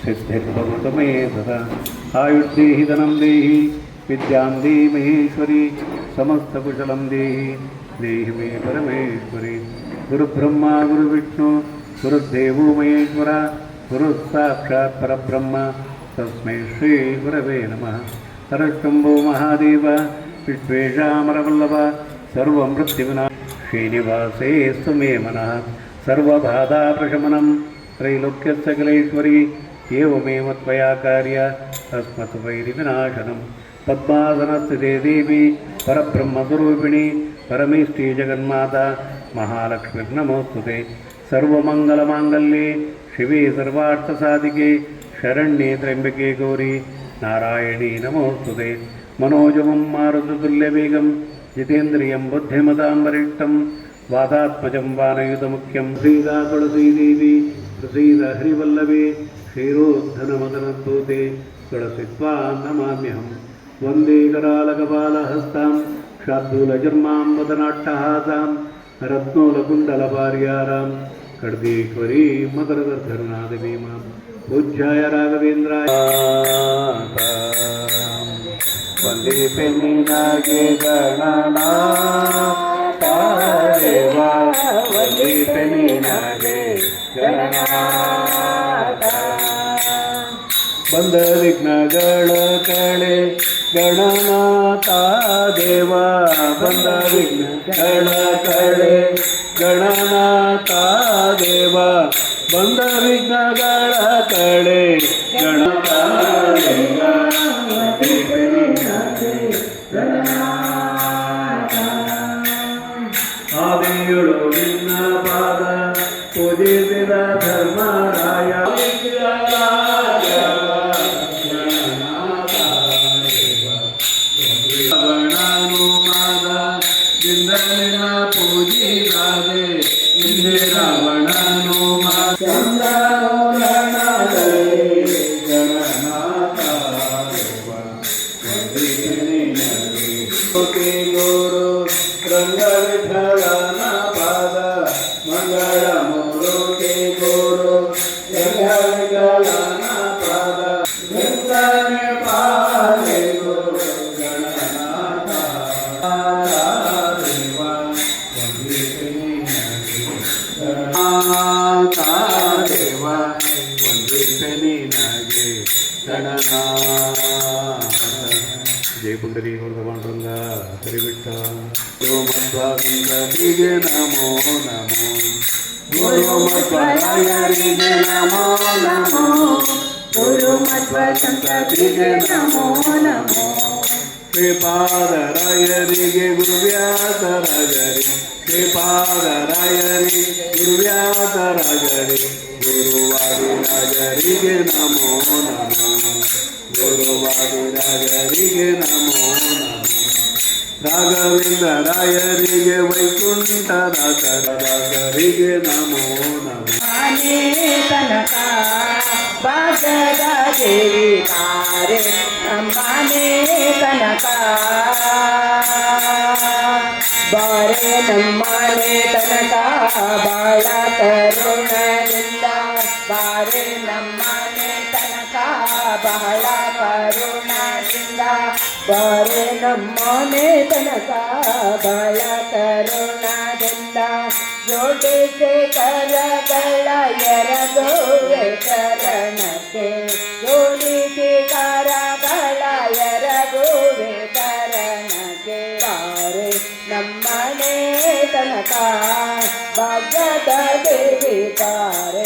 सिद्धिर्भवतु मे सदा आयुर्देहि धनं देहि विद्यां देहि महेश्वरी समस्तकुशलं देहि देहि मे परमेश्वरी गुरुब्रह्मा गुरुविष्णु गुरुदेवो महेश्वरा गुरुस्साक्षात् परब्रह्म तस्मै श्रीगुरवे नमः। हरशम्भो महादेव विश्वेशामरवल्लभ सर्वमृत्युविना श्रीनिवासेस्तु मे मनः सर्वबाधाप्रशमनं त्रैलोक्यसकलेश्वरी एवमेव त्वया कार्य तस्मत् वैरिविनाशनं पद्मासनस्थिते देवी परब्रह्मस्वरूपिणी परमेष्ठी जगन्माता महालक्ष्मीर्नमोस्तुते सर्वमङ्गलमाङ्गल्ये शिवे सर्वार्थसाधिके शरण्ये त्र्यम्बके गौरी नारायणी नमोस्तुते। मनोजवं मारुततुल्यवेगं जितेन्द्रियं बुद्धिमतां वरिष्ठं वादात्मजं वानयुतमुख्यं श्रीदा तुलसीदेवी प्रसीद हरिवल्लभे क्षीरोद्धनमदनद्धूते तुलसित्वा नमाम्यहं वन्दे करालकपालहस्तां शार्दूलजर्मां वदनाट्टहासां रत्नोलकुण्डलभार्यारां खड्गेश्वरी मकरगर्धरुणादिवीमां पूज्याय राघवेन्द्राय वन्दे पेन्निनागे गणनाथा देवा वन्दे पेन्निनागे गणनाथा ಬಂದ ವಿಘ್ನಗಳ ಕಳೆ ಗಣನಾಥ ದೇವ ಬಂದ ವಿಘ್ನಗಳ ಕಳೆ ಗಣನಾಥ ದೇವ ಬಂದ ವಿಘ್ನಗಳ ಕಳೆ ಗಣನಾಥ ಆದಿಯೊಳು ನಿನ್ನ ಪಾದ ಪೂಜಿಸಿದ ಧರ್ಮರಾಯ ದಿಂದಲಿನ ಪೂಜಿರಾದೆ ಹಿಂದೆ ರಾವಣನು ಗುರು ರಂಗ ವಿಠಲನ ಪಾದ ಮಂಗಳ ಮೂರುತಿ ಗುರು ರಂಗ ವಿಠಲನ ಪಾದ ವಂದನೆ ಪಾದೆ ಗುರು ಗಣನಾಥ ದೇವ ವಂದಿತೆ ನಿನಗೆ ಗಣನಾಥ ಜಯ ಪುಂಡರಿ ಪಾಂಡುರಂಗ ಹರಿಬಿಟ್ಟ ಮಧ್ವಾಗಂಗರಿಗೆ ನಮೋ ನಮೋ ಗುರು ಮಧ್ವರಾಯರಿಗೆ ನಮೋ ನಮೋ ಗುರು ಮಧ್ವ ಸಂತತಿಗೆ ನಮೋ ನಮೋ ಶ್ರೀಪಾದರಾಯರಿಗೆ ಗುರುವ್ಯಾಸರಾಜರಿ ಶ್ರೀಪಾದರಾಯರಿ ಗುರುವ್ಯಾಸರಾಜರಿ ಗುರುವಾದಿರಾಜರಿಗೆ ನಮೋ ನಮೋ ಗುರುವಾದಿರಾಜರಿಗೆ ನಮೋ ನಮೋ ರಾಘವೇಂದ್ರರಾಯರಿಗೆ ವೈಕುಂಠದಾಸರಿಗೆ ನಮೋ ನಮೋ ತನಕ ಭಾಗದ ದೇವಿ ತಾರೆ ನಮ್ಮನೆ ತನಕ ಬಾರೆ ನಮ್ಮನೆ ತನಕ ಬಾಳ ಕರುಣದಿಂದ ಬಾರೆ ನಮ್ಮನೆ ತನಕ ಬಹಳ ಕರುಣದಿಂದ ಬಾರೆ ನಮ್ಮನೆ ತನಕ ಬಹಳ ಕರುಣದಿಂದ ಜೋಡಿಸಿ ಕರಗಳ ಎರಗುವೆ ಚರಣಕ್ಕೆ ಜೋಡಿಸಿ ಕರಗಳ ಎರಗುವೆ ಚರಣಕ್ಕೆ ಬಾರೆ ನಮ್ಮನೆ ತನಕ ಭಾಗ್ಯದ ದೇವಿ ಬಾರೆ